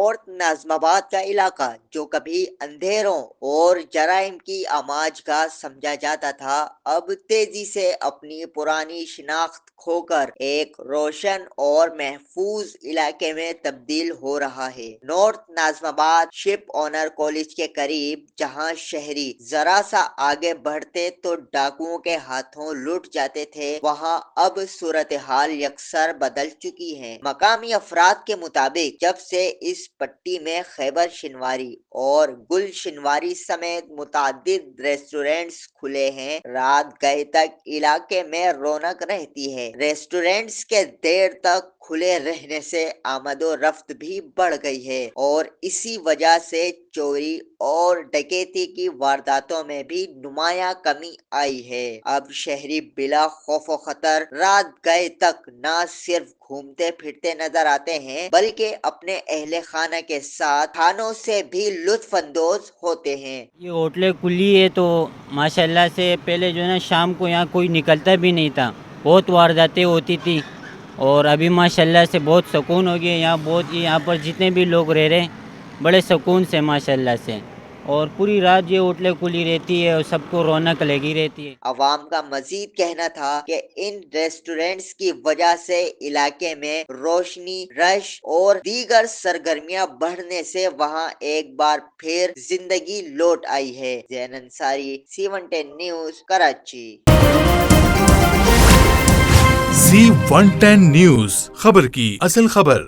North norms آباد کا علاقہ جو کبھی اندھیروں اور جرائم کی آماج کا سمجھا جاتا تھا، اب تیزی سے اپنی پرانی شناخت کھو کر ایک روشن اور محفوظ علاقے میں تبدیل ہو رہا ہے۔ نارتھ نازم آباد شپ آنر کالج کے قریب، جہاں شہری ذرا سا آگے بڑھتے تو ڈاکوؤں کے ہاتھوں لٹ جاتے تھے، وہاں اب صورتحال یکسر بدل چکی ہے۔ مقامی افراد کے مطابق جب سے اس پٹی میں خیبر شنواری اور گل شنواری سمیت متعدد ریسٹورنٹس کھلے ہیں، رات گئے تک علاقے میں رونق رہتی ہے۔ ریسٹورنٹس کے دیر تک کھلے رہنے سے آمد و رفت بھی بڑھ گئی ہے اور اسی وجہ سے چوری اور ڈکیتی کی وارداتوں میں بھی نمایاں کمی آئی ہے۔ اب شہری بلا خوف و خطر رات گئے تک نہ صرف گھومتے پھرتے نظر آتے ہیں بلکہ اپنے اہل خانہ کے ساتھ کھانوں سے بھی لطف اندوز ہوتے ہیں۔ یہ ہوٹلیں کھلی ہے تو ماشاءاللہ سے پہلے جو ہے نا شام کو یہاں کوئی نکلتا بھی نہیں تھا، بہت وارداتیں ہوتی تھی، اور ابھی ماشاءاللہ سے بہت سکون ہو گیا یہاں پر جتنے بھی لوگ رہ رہے ہیں بڑے سکون سے ماشاءاللہ سے، اور پوری رات یہ ہوٹلیں کھلی رہتی ہے اور سب کو رونق لگی رہتی ہے۔ عوام کا مزید کہنا تھا کہ ان ریسٹورنٹس کی وجہ سے علاقے میں روشنی، رش اور دیگر سرگرمیاں بڑھنے سے وہاں ایک بار پھر زندگی لوٹ آئی ہے۔ Zain Ansari, C110 news, Karachi. C110 news, خبر کی اصل خبر۔